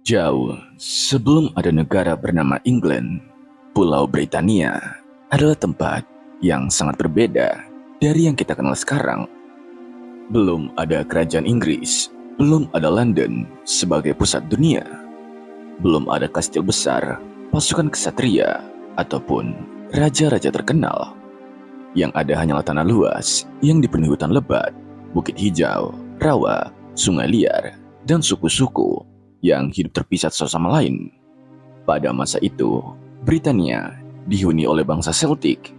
Jauh sebelum ada negara bernama England, Pulau Britania adalah tempat yang sangat berbeda dari yang kita kenal sekarang. Belum ada kerajaan Inggris, belum ada London sebagai pusat dunia, belum ada kastil besar, pasukan kesatria, ataupun raja-raja terkenal. Yang ada hanyalah tanah luas yang dipenuhi hutan lebat, bukit hijau, rawa, sungai liar, dan suku-suku yang hidup terpisah satu sama lain. Pada masa itu, Britania dihuni oleh bangsa Celtic.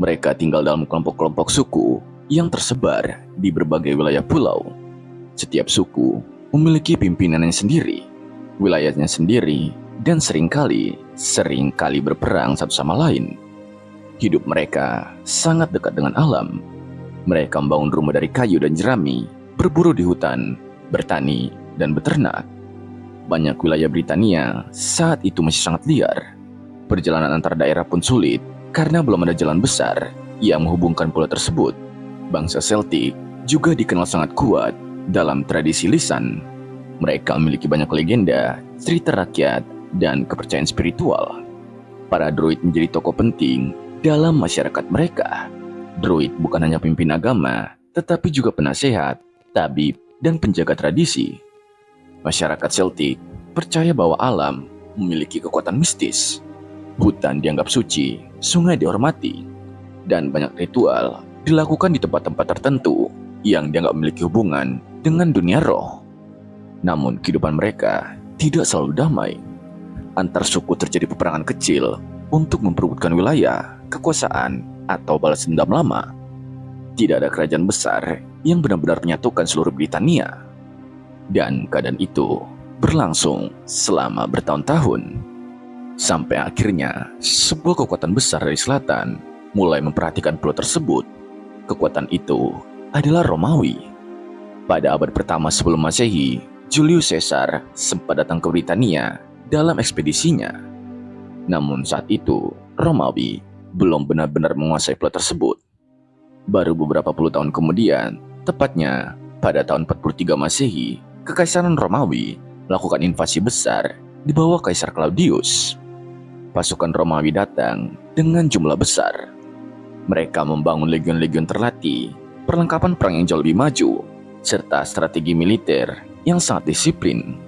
Mereka tinggal dalam kelompok-kelompok suku yang tersebar di berbagai wilayah pulau. Setiap suku memiliki pimpinannya sendiri, wilayahnya sendiri, dan seringkali berperang satu sama lain. Hidup mereka sangat dekat dengan alam. Mereka membangun rumah dari kayu dan jerami, berburu di hutan, bertani, dan beternak. Banyak wilayah Britania saat itu masih sangat liar. Perjalanan antar daerah pun sulit karena belum ada jalan besar yang menghubungkan pulau tersebut. Bangsa Celtic juga dikenal sangat kuat dalam tradisi lisan. Mereka memiliki banyak legenda, cerita rakyat, dan kepercayaan spiritual. Para druid menjadi tokoh penting dalam masyarakat mereka. Druid bukan hanya pemimpin agama, tetapi juga penasehat, tabib, dan penjaga tradisi. Masyarakat Celtic percaya bahwa alam memiliki kekuatan mistis. Hutan dianggap suci, sungai dihormati, dan banyak ritual dilakukan di tempat-tempat tertentu yang dianggap memiliki hubungan dengan dunia roh. Namun kehidupan mereka tidak selalu damai. Antar suku terjadi peperangan kecil untuk memperebutkan wilayah, kekuasaan, atau balas dendam lama. Tidak ada kerajaan besar yang benar-benar menyatukan seluruh Britania. Dan keadaan itu berlangsung selama bertahun-tahun. Sampai akhirnya sebuah kekuatan besar dari selatan mulai memperhatikan pulau tersebut. Kekuatan itu adalah Romawi. Pada abad pertama sebelum Masehi, Julius Caesar sempat datang ke Britania dalam ekspedisinya. Namun saat itu, Romawi belum benar-benar menguasai pulau tersebut. Baru beberapa puluh tahun kemudian, tepatnya pada tahun 43 Masehi, Kekaisaran Romawi melakukan invasi besar di bawah Kaisar Claudius. Pasukan Romawi datang dengan jumlah besar. Mereka membangun legion-legion terlatih, perlengkapan perang yang jauh lebih maju, serta strategi militer yang sangat disiplin.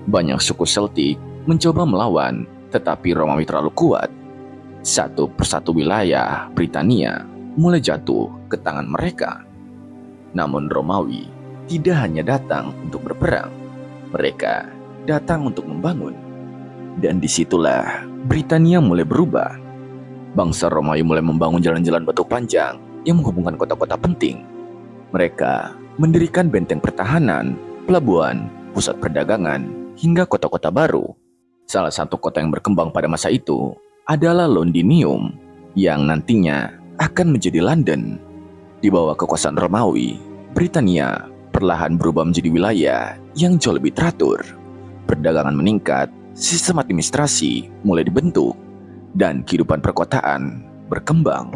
Banyak suku Celtic mencoba melawan, tetapi Romawi terlalu kuat. Satu persatu wilayah Britania mulai jatuh ke tangan mereka. Namun Romawi tidak hanya datang untuk berperang, mereka datang untuk membangun. Dan disitulah Britania mulai berubah. Bangsa Romawi mulai membangun jalan-jalan batu panjang yang menghubungkan kota-kota penting. Mereka mendirikan benteng pertahanan, pelabuhan, pusat perdagangan, hingga kota-kota baru. Salah satu kota yang berkembang pada masa itu adalah Londinium, yang nantinya akan menjadi London. Di bawah kekuasaan Romawi, Britania perlahan berubah menjadi wilayah yang jauh lebih teratur. Perdagangan meningkat, sistem administrasi mulai dibentuk, dan kehidupan perkotaan berkembang.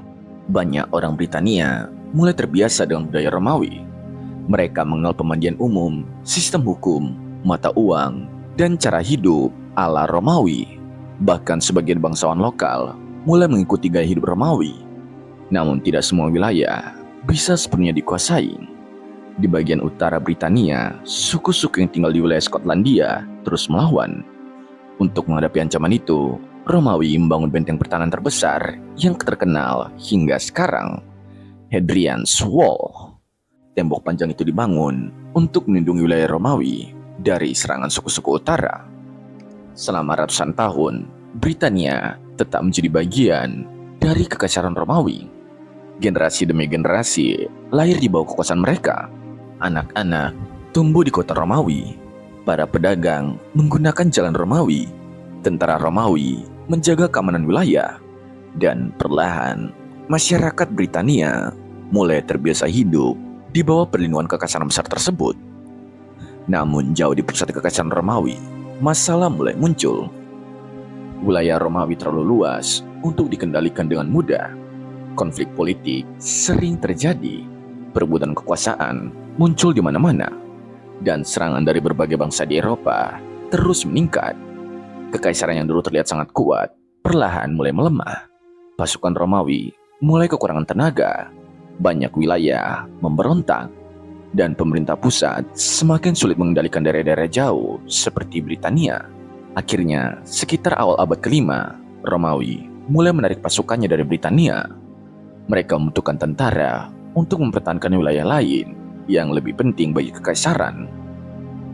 Banyak orang Britania mulai terbiasa dengan budaya Romawi. Mereka mengenal pemandian umum, sistem hukum, mata uang, dan cara hidup ala Romawi. Bahkan sebagian bangsawan lokal mulai mengikuti gaya hidup Romawi. Namun tidak semua wilayah bisa sepenuhnya dikuasai. Di bagian utara Britania, suku-suku yang tinggal di wilayah Skotlandia terus melawan. Untuk menghadapi ancaman itu, Romawi membangun benteng pertahanan terbesar yang terkenal hingga sekarang, Hadrian's Wall. Tembok panjang itu dibangun untuk melindungi wilayah Romawi dari serangan suku-suku utara. Selama ratusan tahun, Britania tetap menjadi bagian dari Kekaisaran Romawi. Generasi demi generasi lahir di bawah kekuasaan mereka. Anak-anak tumbuh di kota Romawi. Para pedagang menggunakan jalan Romawi. Tentara Romawi menjaga keamanan wilayah. Dan perlahan, masyarakat Britania mulai terbiasa hidup di bawah perlindungan kekaisaran besar tersebut. Namun jauh di pusat Kekaisaran Romawi, masalah mulai muncul. Wilayah Romawi terlalu luas untuk dikendalikan dengan mudah. Konflik politik sering terjadi. Perebutan kekuasaan muncul di mana-mana. Dan serangan dari berbagai bangsa di Eropa terus meningkat. Kekaisaran yang dulu terlihat sangat kuat, perlahan mulai melemah. Pasukan Romawi mulai kekurangan tenaga, banyak wilayah memberontak, dan pemerintah pusat semakin sulit mengendalikan daerah-daerah jauh seperti Britania. Akhirnya, sekitar awal abad ke-5, Romawi mulai menarik pasukannya dari Britania. Mereka membutuhkan tentara untuk mempertahankan wilayah lain yang lebih penting bagi kekaisaran.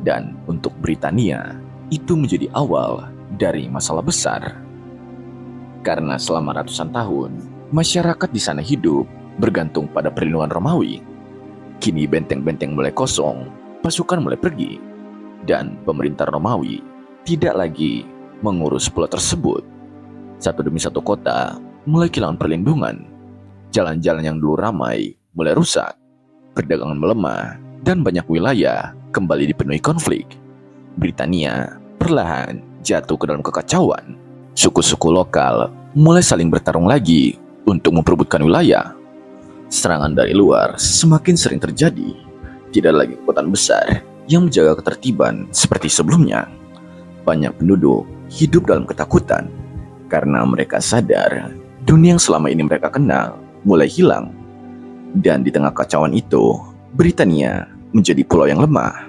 Dan untuk Britania, itu menjadi awal dari masalah besar. Karena selama ratusan tahun, masyarakat di sana hidup bergantung pada perlindungan Romawi. Kini benteng-benteng mulai kosong, pasukan mulai pergi, dan pemerintah Romawi tidak lagi mengurus pulau tersebut. Satu demi satu kota mulai kehilangan perlindungan. Jalan-jalan yang dulu ramai mulai rusak, perdagangan melemah, dan banyak wilayah kembali dipenuhi konflik. Britania perlahan jatuh ke dalam kekacauan. Suku-suku lokal mulai saling bertarung lagi untuk memperebutkan wilayah. Serangan dari luar semakin sering terjadi. Tidak lagi kekuatan besar yang menjaga ketertiban seperti sebelumnya. Banyak penduduk hidup dalam ketakutan karena mereka sadar dunia yang selama ini mereka kenal mulai hilang. Dan di tengah kacauan itu, Britania menjadi pulau yang lemah.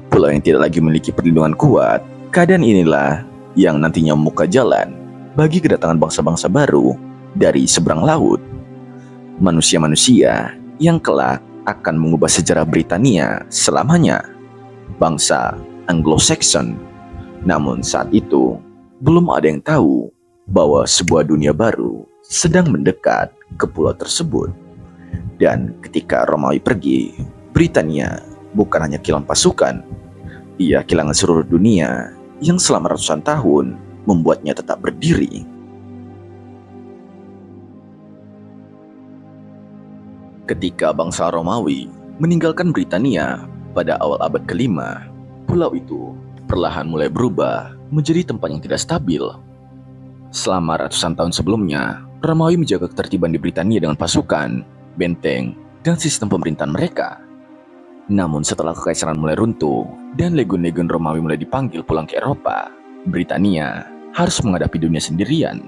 Pulau yang tidak lagi memiliki perlindungan kuat. Keadaan inilah yang nantinya membuka jalan bagi kedatangan bangsa-bangsa baru dari seberang laut. Manusia-manusia yang kelak akan mengubah sejarah Britania selamanya. Bangsa Anglo-Saxon. Namun saat itu, belum ada yang tahu bahwa sebuah dunia baru sedang mendekat ke pulau tersebut. Dan ketika Romawi pergi, Britania bukan hanya kehilangan pasukan, ia kehilangan seluruh dunia yang selama ratusan tahun membuatnya tetap berdiri. Ketika bangsa Romawi meninggalkan Britania pada awal abad ke-5, pulau itu perlahan mulai berubah menjadi tempat yang tidak stabil. Selama ratusan tahun sebelumnya, Romawi menjaga ketertiban di Britania dengan pasukan, benteng, dan sistem pemerintahan mereka. Namun setelah kekaisaran mulai runtuh dan legiun-legiun Romawi mulai dipanggil pulang ke Eropa, Britania harus menghadapi dunia sendirian.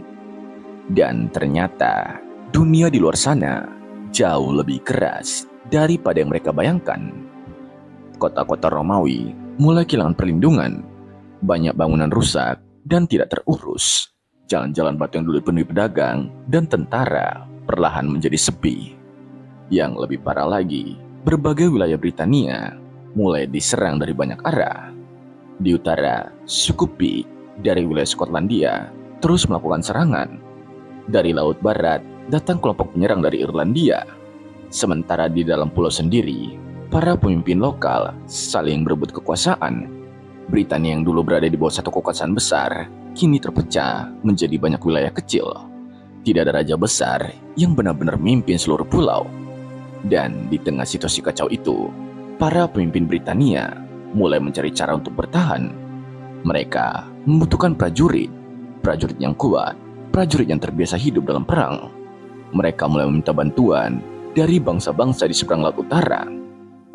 Dan ternyata dunia di luar sana jauh lebih keras daripada yang mereka bayangkan. Kota-kota Romawi mulai kehilangan perlindungan, banyak bangunan rusak dan tidak terurus. Jalan-jalan batu yang dulu dipenuhi pedagang dan tentara perlahan menjadi sepi. Yang lebih parah lagi, berbagai wilayah Britania mulai diserang dari banyak arah. Di utara, suku Pik dari wilayah Skotlandia terus melakukan serangan. Dari laut barat, datang kelompok penyerang dari Irlandia. Sementara di dalam pulau sendiri, para pemimpin lokal saling berebut kekuasaan. Britania yang dulu berada di bawah satu kekuasaan besar, kini terpecah menjadi banyak wilayah kecil. Tidak ada raja besar yang benar-benar memimpin seluruh pulau. Dan di tengah situasi kacau itu, para pemimpin Britania mulai mencari cara untuk bertahan. Mereka membutuhkan prajurit yang kuat, prajurit yang terbiasa hidup dalam perang. Mereka mulai meminta bantuan dari bangsa-bangsa di seberang laut utara.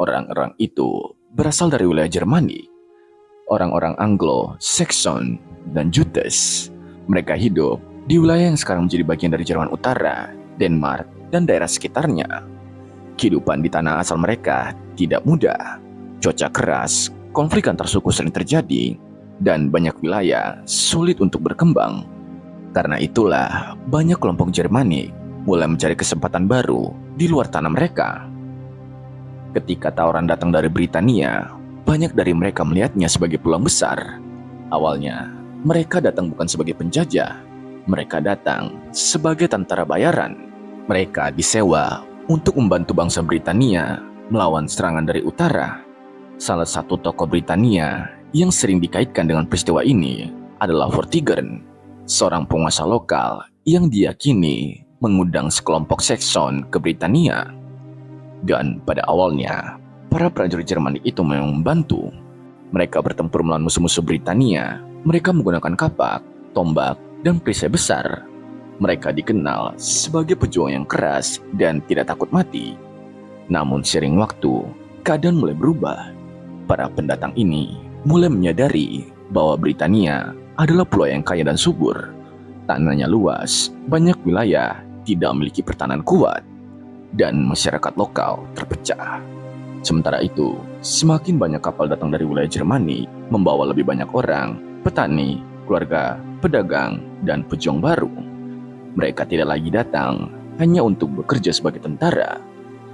Orang-orang itu berasal dari wilayah Jermanik, orang-orang Anglo, Saxon, dan Jutes. Mereka hidup di wilayah yang sekarang menjadi bagian dari Jerman Utara, Denmark, dan daerah sekitarnya. Kehidupan di tanah asal mereka tidak mudah. Cuaca keras, konflik antar suku sering terjadi, dan banyak wilayah sulit untuk berkembang. Karena itulah, banyak kelompok Jermanik mulai mencari kesempatan baru di luar tanah mereka. Ketika tawaran datang dari Britania, banyak dari mereka melihatnya sebagai peluang besar. Awalnya, mereka datang bukan sebagai penjajah. Mereka datang sebagai tentara bayaran. Mereka disewa untuk membantu bangsa Britania melawan serangan dari utara. Salah satu tokoh Britania yang sering dikaitkan dengan peristiwa ini adalah Vortigern, seorang penguasa lokal yang diyakini mengundang sekelompok Saxon ke Britania. Dan pada awalnya, para prajurit Jermanik itu memang membantu. Mereka bertempur melawan musuh-musuh Britania. Mereka menggunakan kapak, tombak, dan perisai besar. Mereka dikenal sebagai pejuang yang keras dan tidak takut mati. Namun seiring waktu, keadaan mulai berubah. Para pendatang ini mulai menyadari bahwa Britania adalah pulau yang kaya dan subur. Tanahnya luas, banyak wilayah tidak memiliki pertahanan kuat, dan masyarakat lokal terpecah. Sementara itu, semakin banyak kapal datang dari wilayah Jermanik membawa lebih banyak orang, petani, keluarga, pedagang, dan pejuang baru. Mereka tidak lagi datang hanya untuk bekerja sebagai tentara.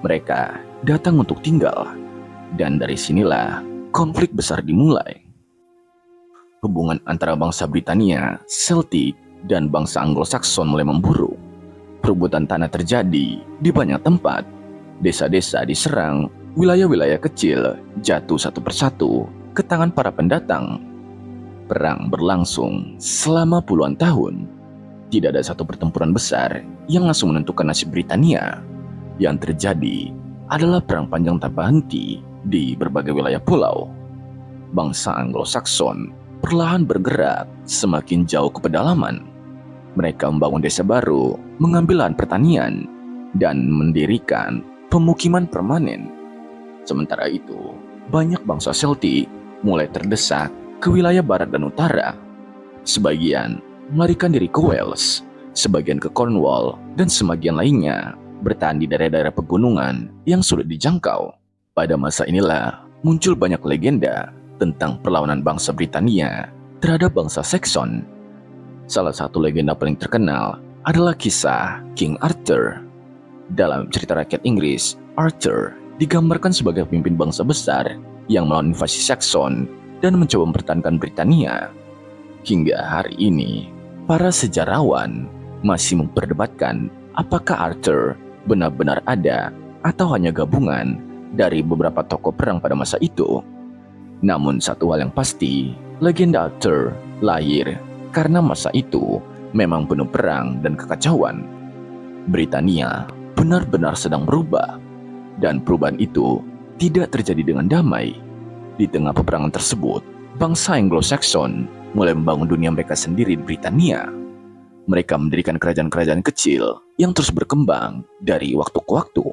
Mereka datang untuk tinggal. Dan dari sinilah konflik besar dimulai. Hubungan antara bangsa Britania, Celtic, dan bangsa Anglo-Saxon mulai memburuk. Perebutan tanah terjadi di banyak tempat. Desa-desa diserang, wilayah-wilayah kecil jatuh satu persatu ke tangan para pendatang. Perang berlangsung selama puluhan tahun. Tidak ada satu pertempuran besar yang langsung menentukan nasib Britania. Yang terjadi adalah perang panjang tanpa henti di berbagai wilayah pulau. Bangsa Anglo-Saxon perlahan bergerak semakin jauh ke pedalaman. Mereka membangun desa baru, mengambil lahan pertanian, dan mendirikan pemukiman permanen. Sementara itu, banyak bangsa Celtic mulai terdesak ke wilayah barat dan utara. Sebagian melarikan diri ke Wales, sebagian ke Cornwall, dan sebagian lainnya bertahan di daerah-daerah pegunungan yang sulit dijangkau. Pada masa inilah muncul banyak legenda tentang perlawanan bangsa Britania terhadap bangsa Saxon. Salah satu legenda paling terkenal adalah kisah King Arthur. Dalam cerita rakyat Inggris, Arthur digambarkan sebagai pemimpin bangsa besar yang melawan invasi Saxon dan mencoba mempertahankan Britania. Hingga hari ini, para sejarawan masih memperdebatkan apakah Arthur benar-benar ada atau hanya gabungan dari beberapa tokoh perang pada masa itu. Namun satu hal yang pasti, legenda Arthur lahir karena masa itu memang penuh perang dan kekacauan. Britania benar-benar sedang berubah, dan perubahan itu tidak terjadi dengan damai. Di tengah peperangan tersebut, bangsa Anglo-Saxon mulai membangun dunia mereka sendiri di Britania. Mereka mendirikan kerajaan-kerajaan kecil yang terus berkembang dari waktu ke waktu.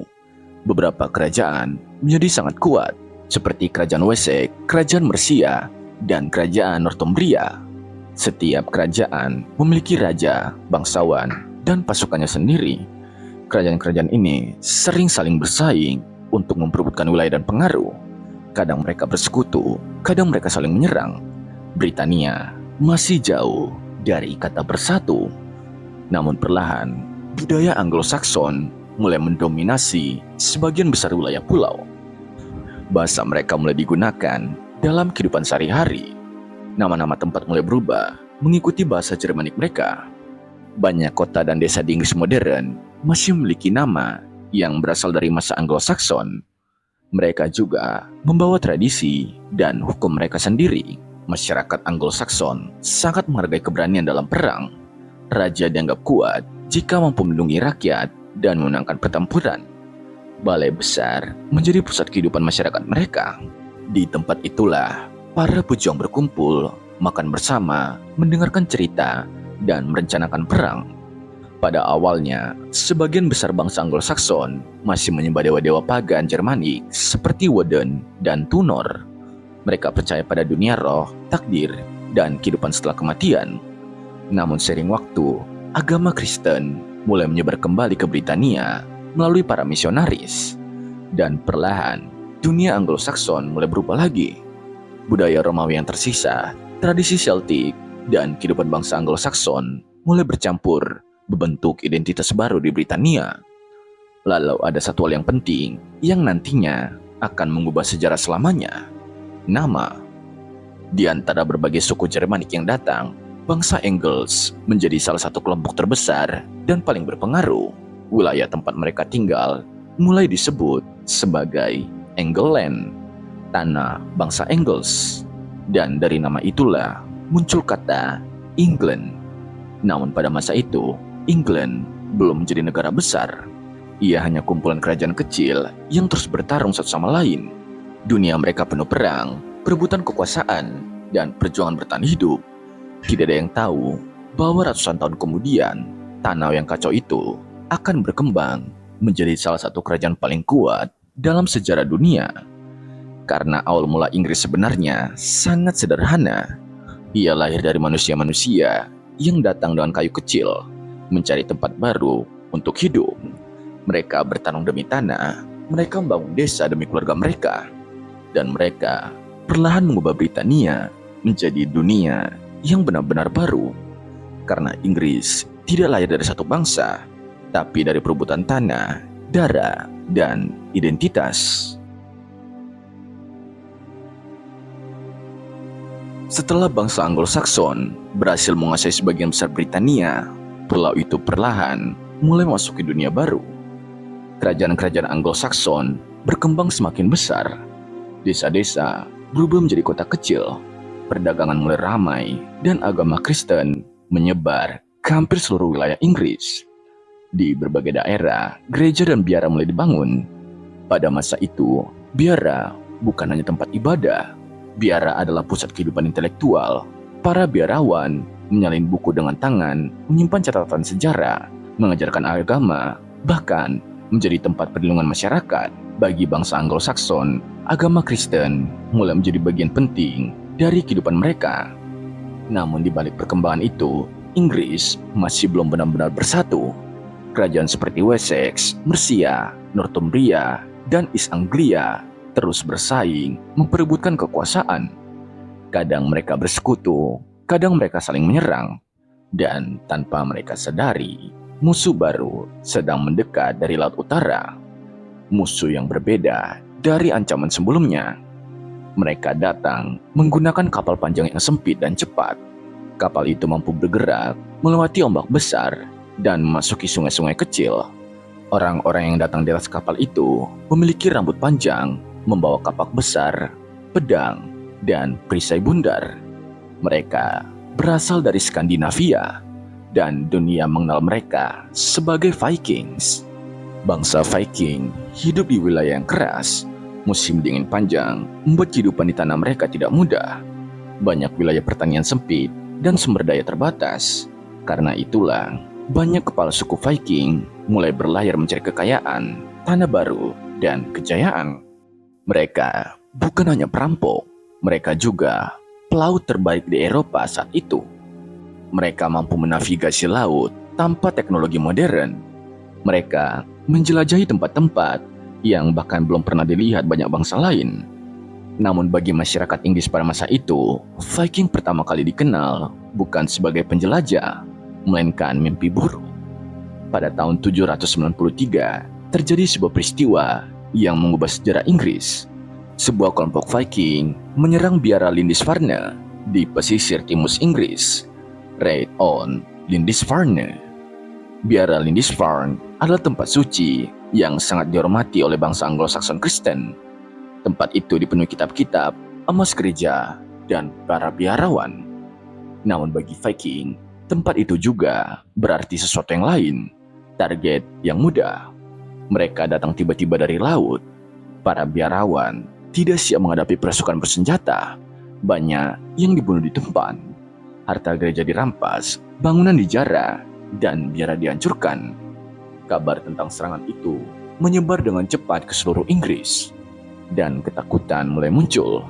Beberapa kerajaan menjadi sangat kuat, seperti Kerajaan Wessex, Kerajaan Mercia, dan Kerajaan Northumbria. Setiap kerajaan memiliki raja, bangsawan, dan pasukannya sendiri. Kerajaan-kerajaan ini sering saling bersaing untuk memperebutkan wilayah dan pengaruh. Kadang mereka bersekutu, kadang mereka saling menyerang. Britania masih jauh dari kata bersatu. Namun perlahan, budaya Anglo-Saxon mulai mendominasi sebagian besar wilayah pulau. Bahasa mereka mulai digunakan dalam kehidupan sehari-hari. Nama-nama tempat mulai berubah mengikuti bahasa Jermanik mereka. Banyak kota dan desa di Inggris modern masih memiliki nama yang berasal dari masa Anglo-Saxon. Mereka juga membawa tradisi dan hukum mereka sendiri. Masyarakat Anglo-Saxon sangat menghargai keberanian dalam perang. Raja dianggap kuat jika mampu melindungi rakyat dan memenangkan pertempuran. Balai besar menjadi pusat kehidupan masyarakat mereka. Di tempat itulah para pejuang berkumpul, makan bersama, mendengarkan cerita, dan merencanakan perang. Pada awalnya, sebagian besar bangsa Anglo-Saxon masih menyembah dewa-dewa pagan Jermanik seperti Woden dan Tunor. Mereka percaya pada dunia roh, takdir, dan kehidupan setelah kematian. Namun seiring waktu, agama Kristen mulai menyebar kembali ke Britania melalui para misionaris. Dan perlahan, dunia Anglo-Saxon mulai berubah lagi. Budaya Romawi yang tersisa, tradisi Celtic, dan kehidupan bangsa Anglo-Saxon mulai bercampur membentuk identitas baru di Britania. Lalu ada satu hal yang penting yang nantinya akan mengubah sejarah selamanya. Nama. Di antara berbagai suku Jermanik yang datang, bangsa Angles menjadi salah satu kelompok terbesar dan paling berpengaruh. Wilayah tempat mereka tinggal mulai disebut sebagai Angleland, tanah bangsa Angles. Dan dari nama itulah muncul kata England. Namun pada masa itu, England belum menjadi negara besar. Ia hanya kumpulan kerajaan kecil yang terus bertarung satu sama lain. Dunia mereka penuh perang, perebutan kekuasaan, dan perjuangan bertahan hidup. Tidak ada yang tahu bahwa ratusan tahun kemudian, tanah yang kacau itu akan berkembang menjadi salah satu kerajaan paling kuat dalam sejarah dunia. Karena awal mula Inggris sebenarnya sangat sederhana. Ia lahir dari manusia-manusia yang datang dengan kayu kecil, mencari tempat baru untuk hidup. Mereka bertarung demi tanah, mereka membangun desa demi keluarga mereka, dan mereka perlahan mengubah Britania menjadi dunia yang benar-benar baru. Karena Inggris tidak lahir dari satu bangsa, tapi dari perebutan tanah, darah, dan identitas. Setelah bangsa Anglo-Saxon berhasil menguasai sebagian besar Britania, pulau itu perlahan mulai memasuki dunia baru. Kerajaan-kerajaan Anglo-Saxon berkembang semakin besar. Desa-desa berubah menjadi kota kecil, perdagangan mulai ramai, dan agama Kristen menyebar ke hampir seluruh wilayah Inggris. Di berbagai daerah, gereja dan biara mulai dibangun. Pada masa itu, biara bukan hanya tempat ibadah. Biara adalah pusat kehidupan intelektual. Para biarawan menyalin buku dengan tangan, menyimpan catatan sejarah, mengajarkan agama, bahkan menjadi tempat perlindungan masyarakat. Bagi bangsa Anglo-Saxon, agama Kristen mulai menjadi bagian penting dari kehidupan mereka. Namun di balik perkembangan itu, Inggris masih belum benar-benar bersatu. Kerajaan seperti Wessex, Mercia, Northumbria, dan East Anglia terus bersaing memperebutkan kekuasaan. Kadang mereka bersekutu, kadang mereka saling menyerang, dan tanpa mereka sadari, musuh baru sedang mendekat dari Laut Utara. Musuh yang berbeda dari ancaman sebelumnya. Mereka datang menggunakan kapal panjang yang sempit dan cepat. Kapal itu mampu bergerak, melewati ombak besar, dan memasuki sungai-sungai kecil. Orang-orang yang datang di atas kapal itu memiliki rambut panjang, membawa kapak besar, pedang, dan perisai bundar. Mereka berasal dari Skandinavia, dan dunia mengenal mereka sebagai Vikings. Bangsa Viking hidup di wilayah yang keras. Musim dingin panjang membuat kehidupan di tanah mereka tidak mudah. Banyak wilayah pertanian sempit dan sumber daya terbatas. Karena itulah, banyak kepala suku Viking mulai berlayar mencari kekayaan, tanah baru, dan kejayaan. Mereka bukan hanya perampok, mereka juga pelaut terbaik di Eropa saat itu. Mereka mampu menavigasi laut tanpa teknologi modern. Mereka menjelajahi tempat-tempat yang bahkan belum pernah dilihat banyak bangsa lain. Namun bagi masyarakat Inggris pada masa itu, Viking pertama kali dikenal bukan sebagai penjelajah, melainkan mimpi buruk. Pada tahun 793, terjadi sebuah peristiwa yang mengubah sejarah Inggris. Sebuah kelompok Viking menyerang biara Lindisfarne di pesisir timus Inggris. Raid on Lindisfarne. Biara Lindisfarne adalah tempat suci yang sangat dihormati oleh bangsa Anglo-Saxon Kristen. Tempat itu dipenuhi kitab-kitab, emas gereja, dan para biarawan. Namun bagi Viking, tempat itu juga berarti sesuatu yang lain, target yang mudah. Mereka datang tiba-tiba dari laut. Para biarawan tidak siap menghadapi pasukan bersenjata. Banyak yang dibunuh di tempat. Harta gereja dirampas, bangunan dijarah, dan biara dihancurkan. Kabar tentang serangan itu menyebar dengan cepat ke seluruh Inggris. Dan ketakutan mulai muncul.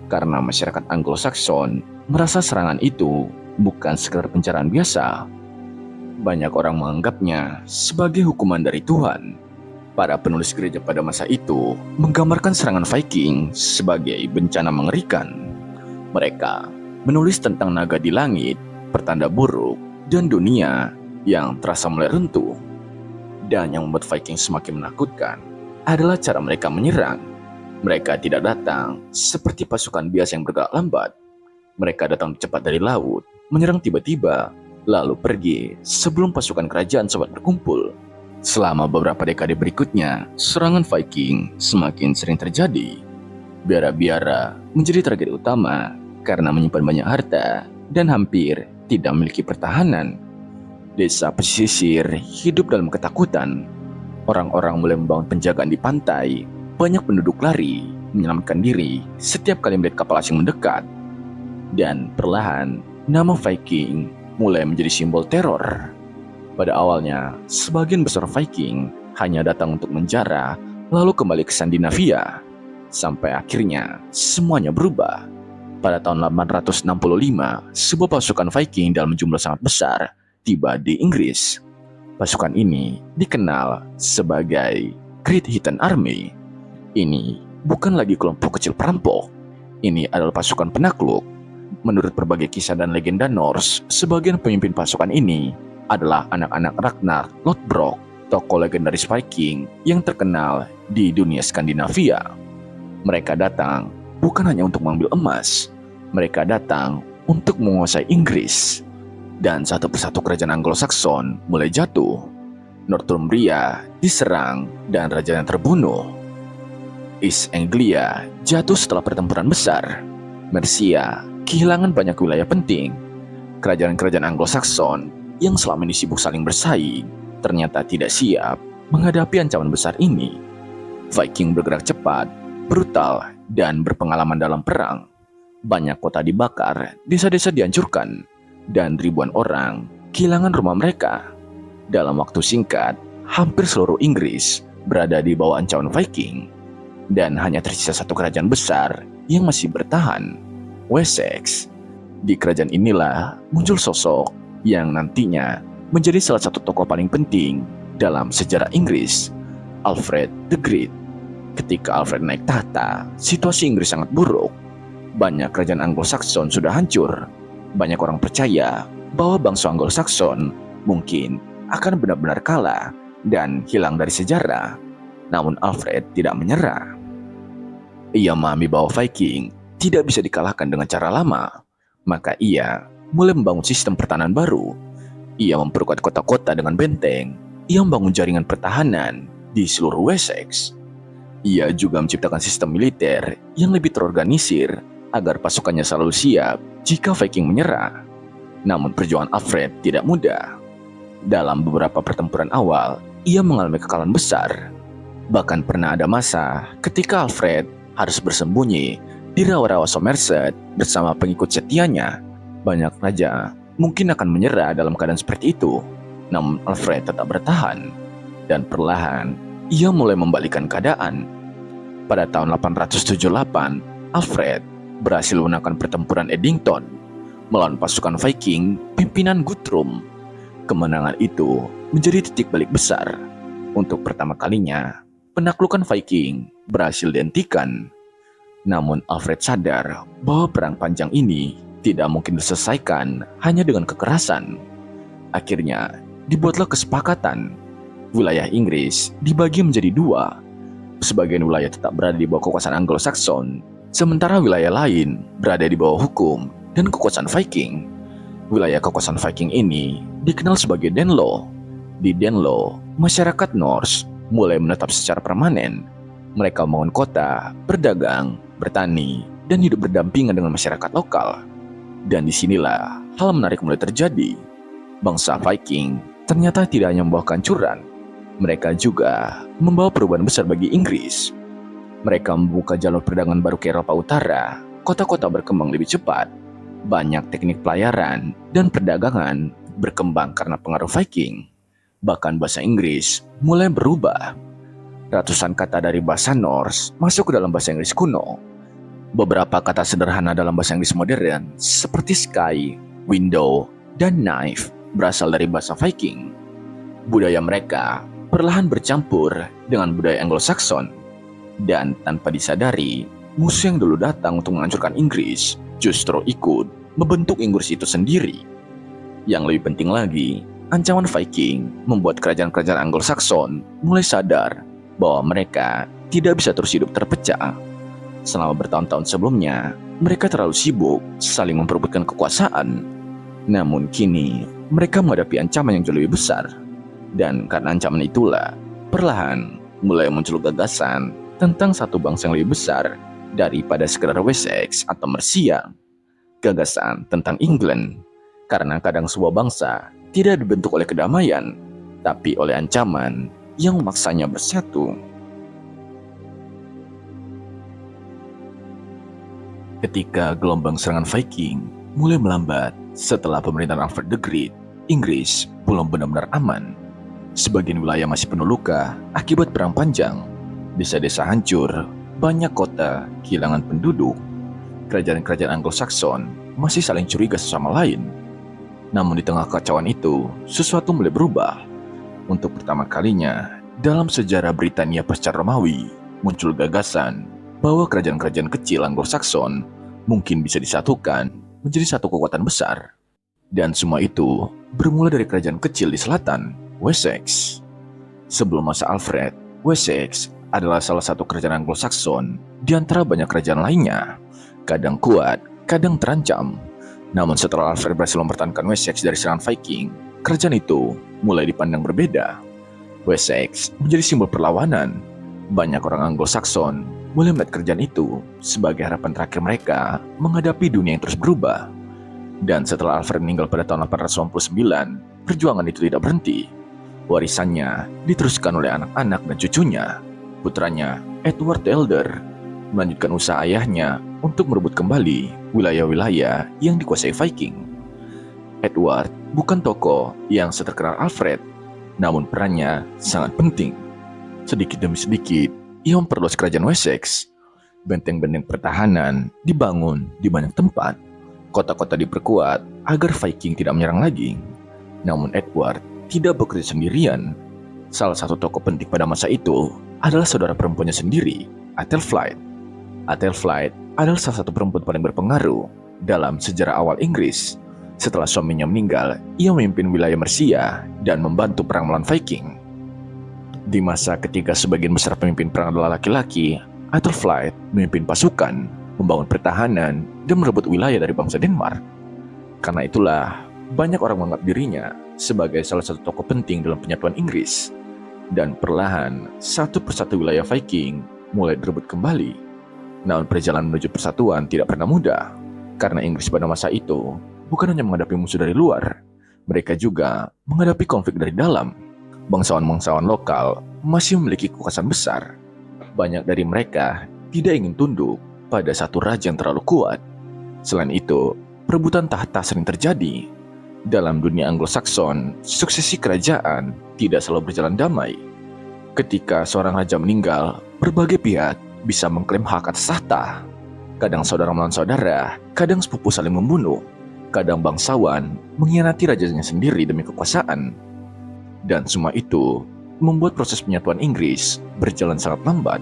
Karena masyarakat Anglo-Saxon merasa serangan itu bukan sekedar pencerahan biasa. Banyak orang menganggapnya sebagai hukuman dari Tuhan. Para penulis gereja pada masa itu menggambarkan serangan Viking sebagai bencana mengerikan. Mereka menulis tentang naga di langit, pertanda buruk, dan dunia yang terasa mulai runtuh. Dan yang membuat Viking semakin menakutkan adalah cara mereka menyerang. Mereka tidak datang seperti pasukan biasa yang bergerak lambat. Mereka datang cepat dari laut, menyerang tiba-tiba, lalu pergi sebelum pasukan kerajaan sempat berkumpul. Selama beberapa dekade berikutnya, serangan Viking semakin sering terjadi. Biara-biara menjadi target utama karena menyimpan banyak harta dan hampir tidak memiliki pertahanan. Desa pesisir hidup dalam ketakutan. Orang-orang mulai membangun penjagaan di pantai. Banyak penduduk lari, menyelamatkan diri setiap kali melihat kapal asing mendekat. Dan perlahan, nama Viking mulai menjadi simbol teror. Pada awalnya, sebagian besar Viking hanya datang untuk menjara, lalu kembali ke Skandinavia. Sampai akhirnya, semuanya berubah. Pada tahun 865, sebuah pasukan Viking dalam jumlah sangat besar tiba di Inggris. Pasukan ini dikenal sebagai Great Highland Army. Ini bukan lagi kelompok kecil perampok. Ini adalah pasukan penakluk. Menurut berbagai kisah dan legenda Norse, sebagian pemimpin pasukan ini adalah anak-anak Ragnar Lodbrok, tokoh legendaris Viking yang terkenal di dunia Skandinavia. Mereka datang bukan hanya untuk mengambil emas, mereka datang untuk menguasai Inggris. Dan satu persatu kerajaan Anglo-Saxon mulai jatuh. Northumbria diserang dan rajanya terbunuh. East Anglia jatuh setelah pertempuran besar. Mercia kehilangan banyak wilayah penting. Kerajaan-kerajaan Anglo-Saxon yang selama ini sibuk saling bersaing ternyata tidak siap menghadapi ancaman besar ini. Viking bergerak cepat, brutal, dan berpengalaman dalam perang. Banyak kota dibakar, desa-desa dihancurkan, dan ribuan orang kehilangan rumah mereka. Dalam waktu singkat, hampir seluruh Inggris berada di bawah ancaman Viking. Dan hanya tersisa satu kerajaan besar yang masih bertahan, Wessex. Di kerajaan inilah muncul sosok yang nantinya menjadi salah satu tokoh paling penting dalam sejarah Inggris, Alfred the Great. Ketika Alfred naik tahta, situasi Inggris sangat buruk. Banyak kerajaan Anglo-Saxon sudah hancur. Banyak orang percaya bahwa bangsa Anglo-Saxon mungkin akan benar-benar kalah dan hilang dari sejarah. Namun Alfred tidak menyerah. Ia memahami bahwa Viking tidak bisa dikalahkan dengan cara lama. Maka ia mulai membangun sistem pertahanan baru. Ia memperkuat kota-kota dengan benteng. Ia membangun jaringan pertahanan di seluruh Wessex. Ia juga menciptakan sistem militer yang lebih terorganisir agar pasukannya selalu siap jika Viking menyerah. Namun perjuangan Alfred tidak mudah. Dalam beberapa pertempuran awal, ia mengalami kekalahan besar. Bahkan pernah ada masa ketika Alfred harus bersembunyi di rawa-rawa Somerset bersama pengikut setianya. Banyak raja mungkin akan menyerah dalam keadaan seperti itu. Namun Alfred tetap bertahan. Dan perlahan, ia mulai membalikkan keadaan. Pada tahun 878, Alfred berhasil memenangkan pertempuran Edington melawan pasukan Viking pimpinan Guthrum. Kemenangan itu menjadi titik balik besar. Untuk pertama kalinya, penaklukan Viking berhasil dihentikan. Namun Alfred sadar bahwa perang panjang ini tidak mungkin diselesaikan hanya dengan kekerasan. Akhirnya, dibuatlah kesepakatan. Wilayah Inggris dibagi menjadi dua. Sebagian wilayah tetap berada di bawah kekuasaan Anglo-Saxon, sementara wilayah lain berada di bawah hukum dan kekuasaan Viking. Wilayah kekuasaan Viking ini dikenal sebagai Danelaw. Di Danelaw, masyarakat Norse mulai menetap secara permanen. Mereka membangun kota, berdagang, bertani, dan hidup berdampingan dengan masyarakat lokal. Dan disinilah hal menarik mulai terjadi. Bangsa Viking ternyata tidak hanya membawa kehancuran, mereka juga membawa perubahan besar bagi Inggris. Mereka membuka jalur perdagangan baru ke Eropa Utara, kota-kota berkembang lebih cepat, banyak teknik pelayaran dan perdagangan berkembang karena pengaruh Viking. Bahkan bahasa Inggris mulai berubah. Ratusan kata dari bahasa Norse masuk ke dalam bahasa Inggris kuno. Beberapa kata sederhana dalam bahasa Inggris modern seperti sky, window, dan knife berasal dari bahasa Viking. Budaya mereka perlahan bercampur dengan budaya Anglo-Saxon. Dan tanpa disadari, musuh yang dulu datang untuk menghancurkan Inggris justru ikut membentuk Inggris itu sendiri. Yang lebih penting lagi, ancaman Viking membuat kerajaan-kerajaan Anglo-Saxon mulai sadar bahwa mereka tidak bisa terus hidup terpecah. Selama bertahun-tahun sebelumnya, mereka terlalu sibuk saling memperebutkan kekuasaan. Namun kini, mereka menghadapi ancaman yang jauh lebih besar. Dan karena ancaman itulah, perlahan mulai muncul gagasan tentang satu bangsa yang lebih besar daripada sekedar Wessex atau Mercia. Gagasan tentang England. Karena kadang sebuah bangsa tidak dibentuk oleh kedamaian, tapi oleh ancaman yang memaksanya bersatu. Ketika gelombang serangan Viking mulai melambat setelah pemerintahan Alfred the Great, Inggris belum benar-benar aman. Sebagian wilayah masih penuh luka akibat perang panjang. Desa-desa hancur, banyak kota kehilangan penduduk. kerajaan-kerajaan Anglo-Saxon masih saling curiga sesama lain. Namun di tengah kekacauan itu, sesuatu mulai berubah. Untuk pertama kalinya dalam sejarah Britania pasca Romawi, muncul gagasan bahwa kerajaan-kerajaan kecil Anglo-Saxon mungkin bisa disatukan menjadi satu kekuatan besar. Dan semua itu bermula dari kerajaan kecil di selatan, Wessex. Sebelum masa Alfred, Wessex adalah salah satu kerajaan Anglo-Saxon di antara banyak kerajaan lainnya. Kadang kuat, kadang terancam. Namun setelah Alfred berhasil mempertahankan Wessex dari serangan Viking, kerajaan itu mulai dipandang berbeda. Wessex menjadi simbol perlawanan. Banyak orang Anglo-Saxon mulai melihat kerajaan itu sebagai harapan terakhir mereka menghadapi dunia yang terus berubah. Dan setelah Alfred meninggal pada tahun 899, perjuangan itu tidak berhenti. Warisannya diteruskan oleh anak-anak dan cucunya. Putranya, Edward the Elder, melanjutkan usaha ayahnya untuk merebut kembali wilayah-wilayah yang dikuasai Viking. Edward bukan tokoh yang seterkenal Alfred, namun perannya sangat penting. Sedikit demi sedikit, ia memperluas kerajaan Wessex. Benteng-benteng pertahanan dibangun di banyak tempat. Kota-kota diperkuat agar Viking tidak menyerang lagi. Namun Edward tidak bekerja sendirian. Salah satu tokoh penting pada masa itu adalah saudara perempuannya sendiri, Athelflaed. Athelflaed adalah salah satu perempuan paling berpengaruh dalam sejarah awal Inggris. Setelah suaminya meninggal, ia memimpin wilayah Mercia dan membantu perang melawan Viking. Di masa ketika sebagian besar pemimpin perang adalah laki-laki, Athelflaed memimpin pasukan, membangun pertahanan, dan merebut wilayah dari bangsa Denmark. Karena itulah, banyak orang menganggap dirinya sebagai salah satu tokoh penting dalam penyatuan Inggris. Dan perlahan, satu persatu wilayah Viking mulai direbut kembali. Namun perjalanan menuju persatuan tidak pernah mudah, karena Inggris pada masa itu bukan hanya menghadapi musuh dari luar, mereka juga menghadapi konflik dari dalam. Bangsawan-bangsawan lokal masih memiliki kekuasaan besar. Banyak dari mereka tidak ingin tunduk pada satu raja yang terlalu kuat. Selain itu, perebutan tahta sering terjadi. Dalam dunia Anglo-Saxon, suksesi kerajaan tidak selalu berjalan damai. Ketika seorang raja meninggal, berbagai pihak bisa mengklaim hak atas tahta. Kadang saudara melawan saudara, kadang sepupu saling membunuh, kadang bangsawan mengkhianati rajanya sendiri demi kekuasaan. Dan semua itu membuat proses penyatuan Inggris berjalan sangat lambat.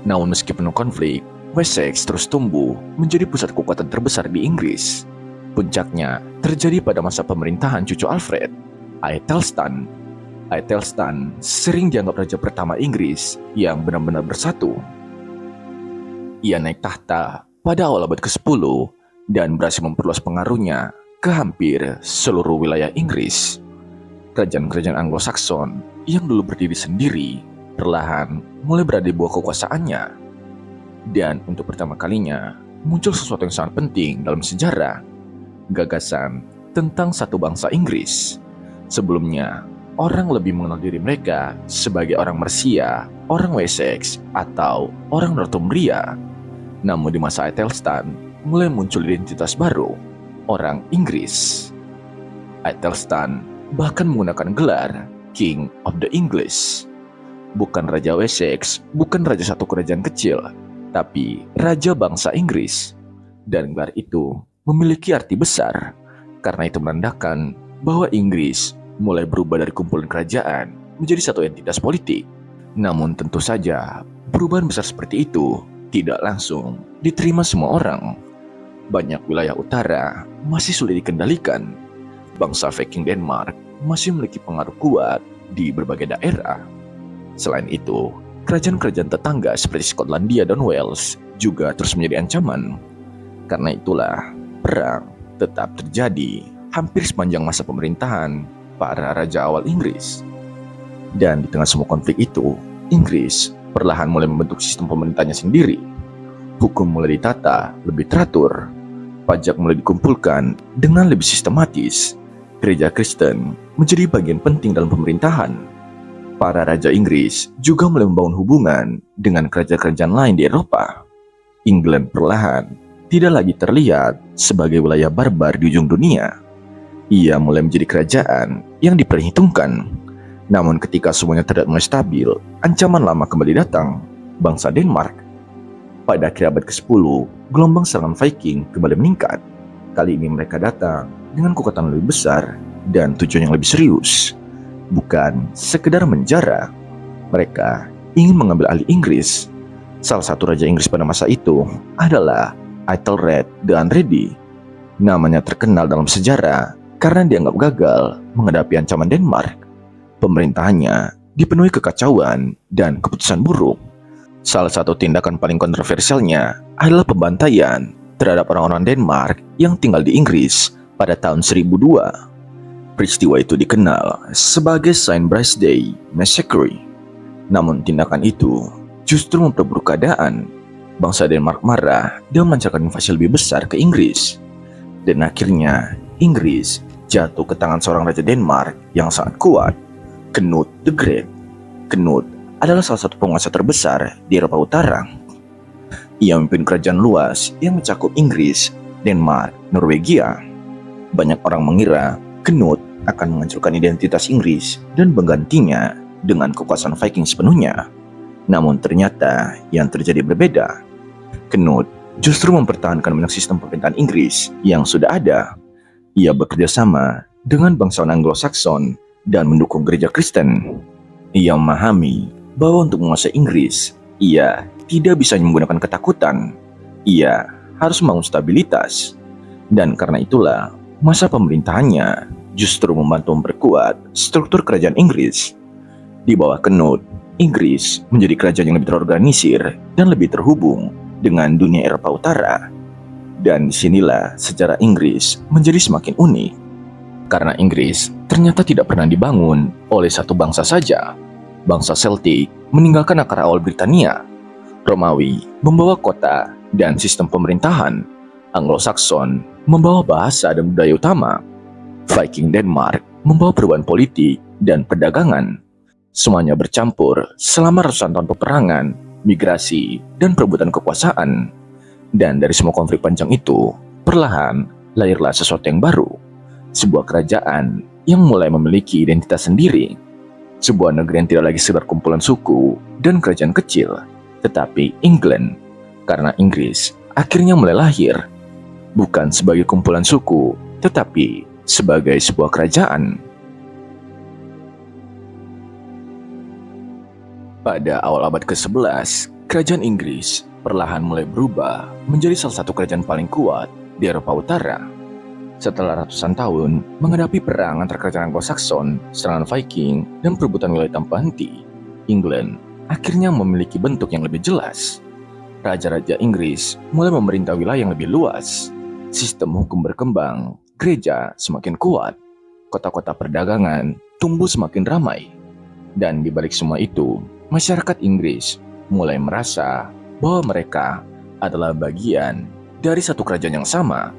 Namun meski penuh konflik, Wessex terus tumbuh menjadi pusat kekuatan terbesar di Inggris. Puncaknya terjadi pada masa pemerintahan cucu Alfred, Aethelstan. Aethelstan sering dianggap raja pertama Inggris yang benar-benar bersatu. Ia naik tahta pada awal abad ke-10 dan berhasil memperluas pengaruhnya ke hampir seluruh wilayah Inggris. Kerajaan-kerajaan Anglo-Saxon yang dulu berdiri sendiri perlahan mulai berada di bawah kekuasaannya. Dan untuk pertama kalinya muncul sesuatu yang sangat penting dalam sejarah, gagasan tentang satu bangsa Inggris. Sebelumnya, orang lebih mengenal diri mereka sebagai orang Mercia, orang Wessex, atau orang Northumbria. Namun di masa Aethelstan, mulai muncul identitas baru, orang Inggris. Aethelstan bahkan menggunakan gelar King of the English. Bukan Raja Wessex, bukan raja satu kerajaan kecil, tapi Raja bangsa Inggris. Dan gelar itu memiliki arti besar, karena itu menandakan bahwa Inggris mulai berubah dari kumpulan kerajaan menjadi satu entitas politik. Namun tentu saja, perubahan besar seperti itu tidak langsung diterima semua orang. Banyak wilayah utara masih sulit dikendalikan. Bangsa Viking Denmark masih memiliki pengaruh kuat di berbagai daerah. Selain itu, kerajaan-kerajaan tetangga seperti Skotlandia dan Wales juga terus menjadi ancaman. Karena itulah, perang tetap terjadi hampir sepanjang masa pemerintahan para raja awal Inggris. Dan di tengah semua konflik itu, Inggris perlahan mulai membentuk sistem pemerintahnya sendiri. Hukum mulai ditata lebih teratur, pajak mulai dikumpulkan dengan lebih sistematis. Gereja Kristen menjadi bagian penting dalam pemerintahan. Para raja Inggris juga mulai membangun hubungan dengan kerajaan-kerajaan lain di Eropa. England perlahan tidak lagi terlihat sebagai wilayah barbar di ujung dunia. Ia mulai menjadi kerajaan yang diperhitungkan. Namun ketika semuanya tidak mulai stabil, ancaman lama kembali datang, bangsa Denmark. Pada akhir abad ke-10, gelombang serangan Viking kembali meningkat. Kali ini mereka datang dengan kekuatan lebih besar dan tujuan yang lebih serius. Bukan sekedar menjara, mereka ingin mengambil alih Inggris. Salah satu raja Inggris pada masa itu adalah Ethelred the Unready. Namanya terkenal dalam sejarah karena dianggap gagal menghadapi ancaman Denmark. Pemerintahannya dipenuhi kekacauan dan keputusan buruk. Salah satu tindakan paling kontroversialnya adalah pembantaian terhadap orang-orang Denmark yang tinggal di Inggris pada tahun 1002. Peristiwa itu dikenal sebagai Saint Brice Day Massacre. Namun tindakan itu justru memperburuk keadaan. Bangsa Denmark marah dan melancarkan invasi lebih besar ke Inggris. Dan akhirnya Inggris jatuh ke tangan seorang raja Denmark yang sangat kuat, Knut the Great. Knut adalah salah satu penguasa terbesar di Eropa Utara. Ia memimpin kerajaan luas yang mencakup Inggris, Denmark, Norwegia. Banyak orang mengira Knut akan menghancurkan identitas Inggris dan menggantinya dengan kekuasaan Viking sepenuhnya. Namun ternyata yang terjadi berbeda. Knut justru mempertahankan banyak sistem pemerintahan Inggris yang sudah ada. Ia bekerja sama dengan bangsawan Anglo-Saxon dan mendukung gereja Kristen. Ia memahami bahwa untuk menguasai Inggris, ia tidak bisa menggunakan ketakutan. Ia harus membangun stabilitas. Dan karena itulah, masa pemerintahannya justru membantu memperkuat struktur kerajaan Inggris. Di bawah Knut, Inggris menjadi kerajaan yang lebih terorganisir dan lebih terhubung dengan dunia Eropa Utara. Dan disinilah sejarah Inggris menjadi semakin unik. Karena Inggris ternyata tidak pernah dibangun oleh satu bangsa saja. Bangsa Celtic meninggalkan akar awal Britania. Romawi membawa kota dan sistem pemerintahan. Anglo-Saxon membawa bahasa dan budaya utama. Viking Denmark membawa perubahan politik dan perdagangan. Semuanya bercampur selama ratusan tahun peperangan, migrasi, dan perebutan kekuasaan. Dan dari semua konflik panjang itu, perlahan lahirlah sesuatu yang baru. Sebuah kerajaan yang mulai memiliki identitas sendiri. Sebuah negeri yang tidak lagi sekedar kumpulan suku dan kerajaan kecil, tetapi England. Karena Inggris akhirnya mulai lahir, bukan sebagai kumpulan suku, tetapi sebagai sebuah kerajaan. Pada awal abad ke-11, kerajaan Inggris perlahan mulai berubah menjadi salah satu kerajaan paling kuat di Eropa Utara. Setelah ratusan tahun menghadapi perang antara kerajaan Anglo-Saxon, serangan Viking, dan perebutan wilayah tanpa henti, England akhirnya memiliki bentuk yang lebih jelas. Raja-raja Inggris mulai memerintah wilayah yang lebih luas. Sistem hukum berkembang, gereja semakin kuat, kota-kota perdagangan tumbuh semakin ramai. Dan di balik semua itu, masyarakat Inggris mulai merasa bahwa mereka adalah bagian dari satu kerajaan yang sama.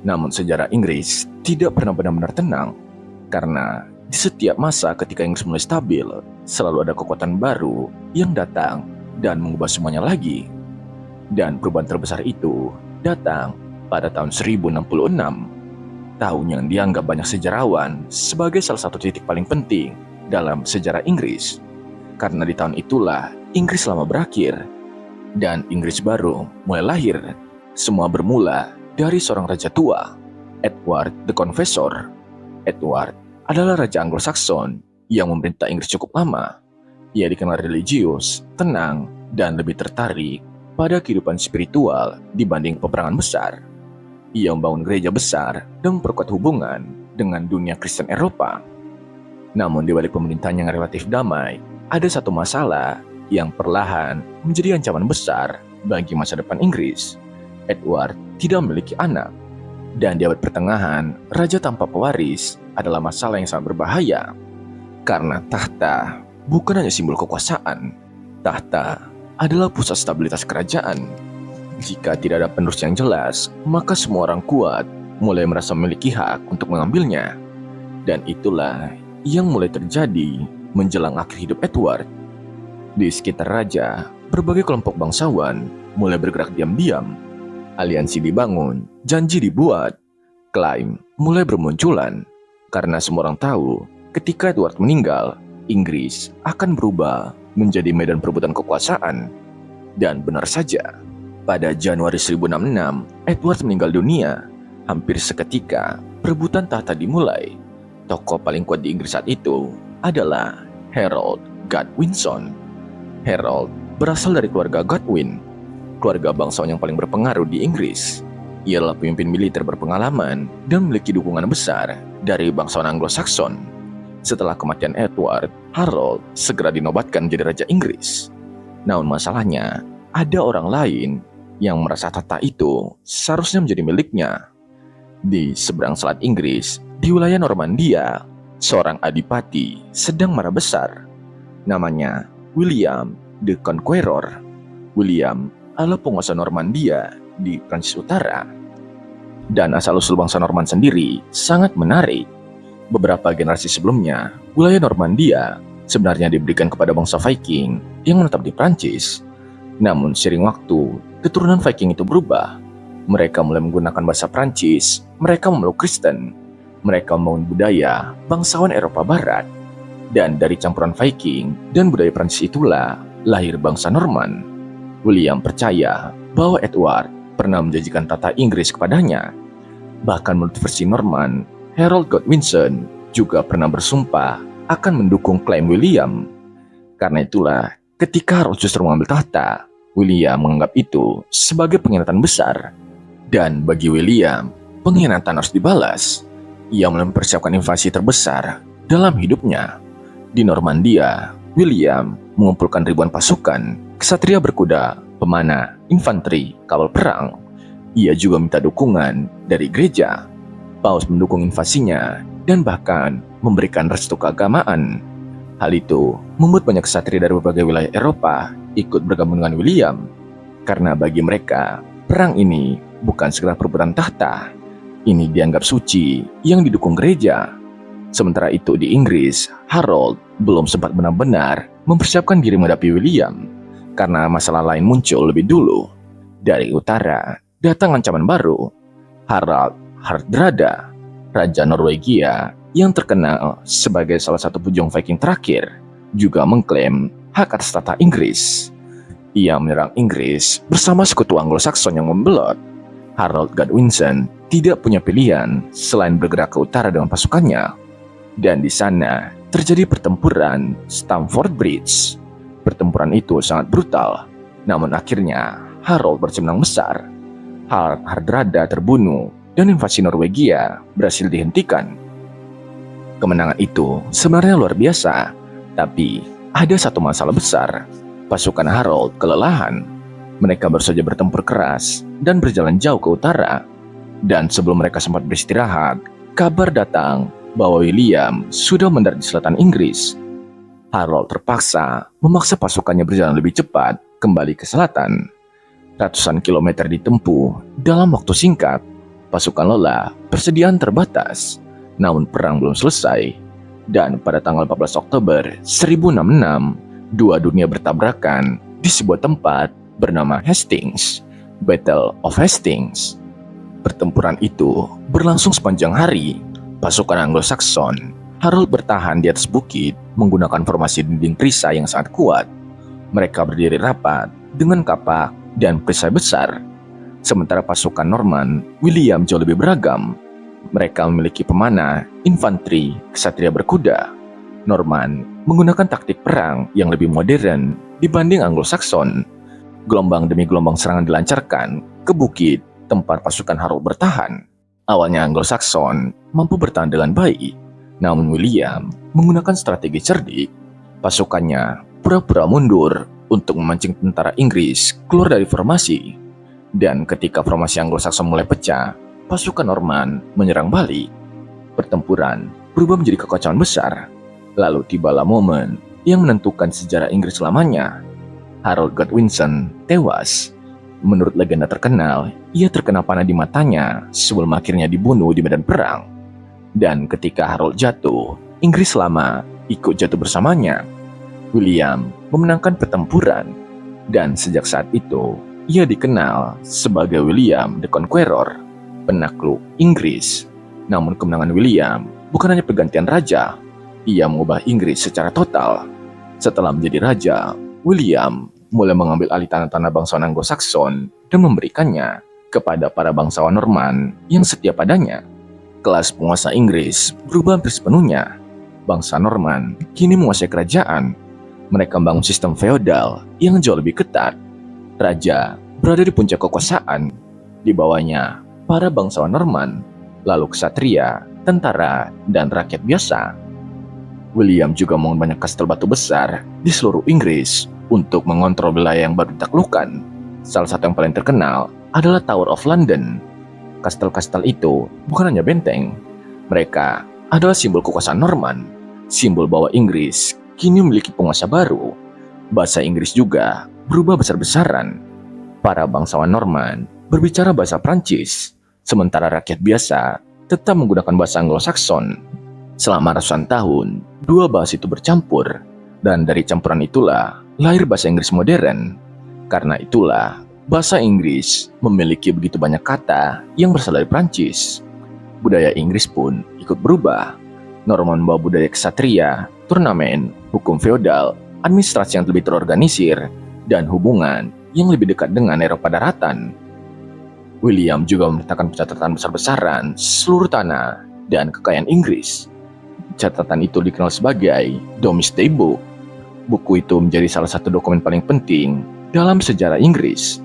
Namun sejarah Inggris tidak pernah benar-benar tenang, karena di setiap masa ketika Inggris mulai stabil, selalu ada kekuatan baru yang datang dan mengubah semuanya lagi. Dan perubahan terbesar itu datang pada tahun 1066, tahun yang dianggap banyak sejarawan sebagai salah satu titik paling penting dalam sejarah Inggris. Karena di tahun itulah Inggris lama berakhir, dan Inggris baru mulai lahir. Semua bermula dari seorang raja tua, Edward the Confessor. Edward adalah raja Anglo-Saxon yang memerintah Inggris cukup lama. Ia dikenal religius, tenang, dan lebih tertarik pada kehidupan spiritual dibanding peperangan besar. Ia membangun gereja besar dan memperkuat hubungan dengan dunia Kristen Eropa. Namun di balik pemerintahan yang relatif damai, ada satu masalah yang perlahan menjadi ancaman besar bagi masa depan Inggris. Edward tidak memiliki anak, dan di abad pertengahan, raja tanpa pewaris adalah masalah yang sangat berbahaya. Karena tahta bukan hanya simbol kekuasaan, tahta adalah pusat stabilitas kerajaan. Jika tidak ada penerus yang jelas, maka semua orang kuat mulai merasa memiliki hak untuk mengambilnya. Dan itulah yang mulai terjadi menjelang akhir hidup Edward. Di sekitar raja, berbagai kelompok bangsawan mulai bergerak diam-diam. Aliansi dibangun, janji dibuat, klaim mulai bermunculan. Karena semua orang tahu, ketika Edward meninggal, Inggris akan berubah menjadi medan perebutan kekuasaan. Dan benar saja, pada Januari 1066, Edward meninggal dunia. Hampir seketika, perebutan tahta dimulai. Tokoh paling kuat di Inggris saat itu adalah Harold Godwinson. Harold berasal dari keluarga Godwin, keluarga bangsawan yang paling berpengaruh di Inggris. Ia adalah pemimpin militer berpengalaman dan memiliki dukungan besar dari bangsawan Anglo-Saxon. Setelah kematian Edward, Harold segera dinobatkan menjadi Raja Inggris. Namun masalahnya, ada orang lain yang merasa tahta itu seharusnya menjadi miliknya. Di seberang selat Inggris, di wilayah Normandia, seorang adipati sedang marah besar. Namanya William the Conqueror. William adalah penguasa Normandia di Prancis Utara. Dan asal-usul bangsa Norman sendiri sangat menarik. Beberapa generasi sebelumnya, wilayah Normandia sebenarnya diberikan kepada bangsa Viking yang menetap di Prancis. Namun seiring waktu, keturunan Viking itu berubah. Mereka mulai menggunakan bahasa Prancis, mereka memeluk Kristen, mereka membangun budaya bangsawan Eropa Barat. Dan dari campuran Viking dan budaya Prancis itulah lahir bangsa Norman. William percaya bahwa Edward pernah menjanjikan tahta Inggris kepadanya. Bahkan menurut versi Norman, Harold Godwinson juga pernah bersumpah akan mendukung klaim William. Karena itulah, ketika Harold justru mengambil tahta, William menganggap itu sebagai pengkhianatan besar. Dan bagi William, pengkhianatan harus dibalas. Ia mulai mempersiapkan invasi terbesar dalam hidupnya. Di Normandia, William mengumpulkan ribuan pasukan, ksatria berkuda, pemanah, infanteri, kapal perang. Ia juga minta dukungan dari gereja. Paus mendukung invasinya dan bahkan memberikan restu keagamaan. Hal itu membuat banyak ksatria dari berbagai wilayah Eropa ikut bergabung dengan William. Karena bagi mereka, perang ini bukan sekedar perebutan tahta. Ini dianggap suci yang didukung gereja. Sementara itu di Inggris, Harold belum sempat benar-benar mempersiapkan diri menghadapi William. Karena masalah lain muncul lebih dulu. Dari utara, datang ancaman baru. Harald Hardrada, Raja Norwegia yang terkenal sebagai salah satu pejuang Viking terakhir, juga mengklaim hak atas tahta Inggris. Ia menyerang Inggris bersama sekutu Anglo-Saxon yang membelot. Harold Godwinson tidak punya pilihan selain bergerak ke utara dengan pasukannya. Dan di sana terjadi pertempuran Stamford Bridge. Pertempuran itu sangat brutal, namun akhirnya Harold berhasil menang besar. Hardrada terbunuh dan invasi Norwegia berhasil dihentikan. Kemenangan itu sebenarnya luar biasa, tapi ada satu masalah besar. Pasukan Harold kelelahan. Mereka baru saja bertempur keras dan berjalan jauh ke utara. Dan sebelum mereka sempat beristirahat, kabar datang bahwa William sudah mendarat di selatan Inggris. Harold terpaksa memaksa pasukannya berjalan lebih cepat kembali ke selatan. Ratusan kilometer ditempuh dalam waktu singkat. Pasukan lelah, persediaan terbatas. Namun perang belum selesai. Dan pada tanggal 14 Oktober 1066, dua dunia bertabrakan di sebuah tempat bernama Hastings, Battle of Hastings. Pertempuran itu berlangsung sepanjang hari. Pasukan Anglo-Saxon, Harold bertahan di atas bukit menggunakan formasi dinding perisai yang sangat kuat. Mereka berdiri rapat dengan kapak dan perisai besar. Sementara pasukan Norman, William jauh lebih beragam. Mereka memiliki pemanah, infanteri, ksatria berkuda. Norman menggunakan taktik perang yang lebih modern dibanding Anglo-Saxon. Gelombang demi gelombang serangan dilancarkan ke bukit tempat pasukan Harold bertahan. Awalnya Anglo-Saxon mampu bertahan dengan baik, namun William menggunakan strategi cerdik. Pasukannya pura-pura mundur untuk memancing tentara Inggris keluar dari formasi. Dan ketika formasi Anglo-Saxon mulai pecah, pasukan Norman menyerang balik. Pertempuran berubah menjadi kekacauan besar. Lalu tibalah momen yang menentukan sejarah Inggris selamanya. Harold Godwinson tewas. Menurut legenda terkenal, ia terkena panah di matanya sebelum akhirnya dibunuh di medan perang. Dan ketika Harold jatuh, Inggris lama ikut jatuh bersamanya. William memenangkan pertempuran, dan sejak saat itu, ia dikenal sebagai William the Conqueror, penakluk Inggris. Namun kemenangan William bukan hanya pergantian raja, ia mengubah Inggris secara total. Setelah menjadi raja, William mulai mengambil alih tanah-tanah bangsawan Anglo-Saxon dan memberikannya kepada para bangsawan Norman yang setia padanya. Kelas penguasa Inggris berubah hampir sepenuhnya. Bangsa Norman kini menguasai kerajaan. Mereka membangun sistem feodal yang jauh lebih ketat. Raja berada di puncak kekuasaan. Di bawahnya, para bangsawan Norman, lalu ksatria, tentara, dan rakyat biasa. William juga membangun banyak kastel batu besar di seluruh Inggris untuk mengontrol wilayah yang baru ditaklukkan. Salah satu yang paling terkenal adalah Tower of London. Kastel-kastel itu bukan hanya benteng. Mereka adalah simbol kekuasaan Norman, simbol bahwa Inggris kini memiliki penguasa baru. Bahasa Inggris juga berubah besar-besaran. Para bangsawan Norman berbicara bahasa Prancis, sementara rakyat biasa tetap menggunakan bahasa Anglo-Saxon. Selama ratusan tahun, dua bahasa itu bercampur, dan dari campuran itulah lahir bahasa Inggris modern. Karena itulah, bahasa Inggris memiliki begitu banyak kata yang berasal dari Prancis. Budaya Inggris pun ikut berubah. Norman membawa budaya ksatria, turnamen, hukum feodal, administrasi yang lebih terorganisir, dan hubungan yang lebih dekat dengan Eropa daratan. William juga memerintahkan pencatatan besar-besaran seluruh tanah dan kekayaan Inggris. Catatan itu dikenal sebagai Domesday Book. Buku itu menjadi salah satu dokumen paling penting dalam sejarah Inggris.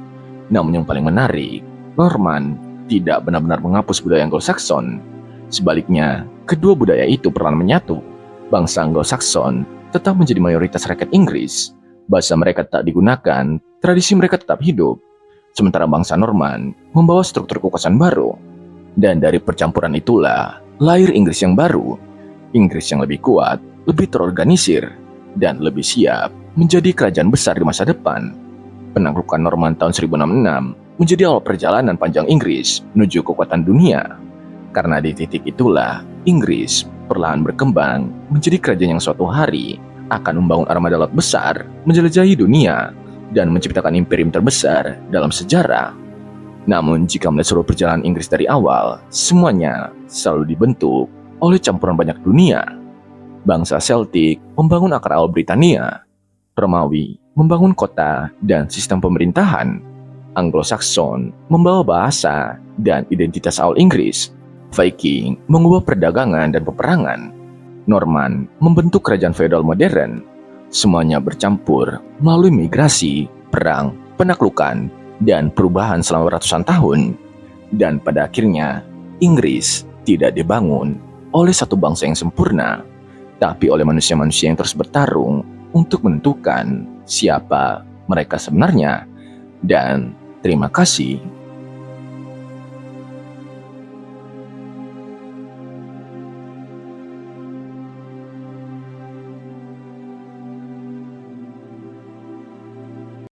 Namun yang paling menarik, Norman tidak benar-benar menghapus budaya Anglo-Saxon. Sebaliknya, kedua budaya itu perlahan menyatu. Bangsa Anglo-Saxon tetap menjadi mayoritas rakyat Inggris. Bahasa mereka tetap digunakan, tradisi mereka tetap hidup. Sementara bangsa Norman membawa struktur kekuasaan baru. Dan dari percampuran itulah lahir Inggris yang baru. Inggris yang lebih kuat, lebih terorganisir, dan lebih siap menjadi kerajaan besar di masa depan. Penaklukan Norman tahun 1066 menjadi awal perjalanan panjang Inggris menuju kekuatan dunia. Karena di titik itulah, Inggris perlahan berkembang menjadi kerajaan yang suatu hari akan membangun armada laut besar, menjelajahi dunia, dan menciptakan imperium terbesar dalam sejarah. Namun jika melihat seluruh perjalanan Inggris dari awal, semuanya selalu dibentuk oleh campuran banyak dunia. Bangsa Celtic membangun akar awal Britania, Romawi membangun kota dan sistem pemerintahan, Anglo-Saxon membawa bahasa dan identitas awal Inggris, Viking mengubah perdagangan dan peperangan, Norman membentuk kerajaan feodal modern. Semuanya bercampur melalui migrasi, perang, penaklukan, dan perubahan selama ratusan tahun. Dan pada akhirnya, Inggris tidak dibangun oleh satu bangsa yang sempurna, tapi oleh manusia-manusia yang terus bertarung untuk menentukan siapa mereka sebenarnya. Dan terima kasih.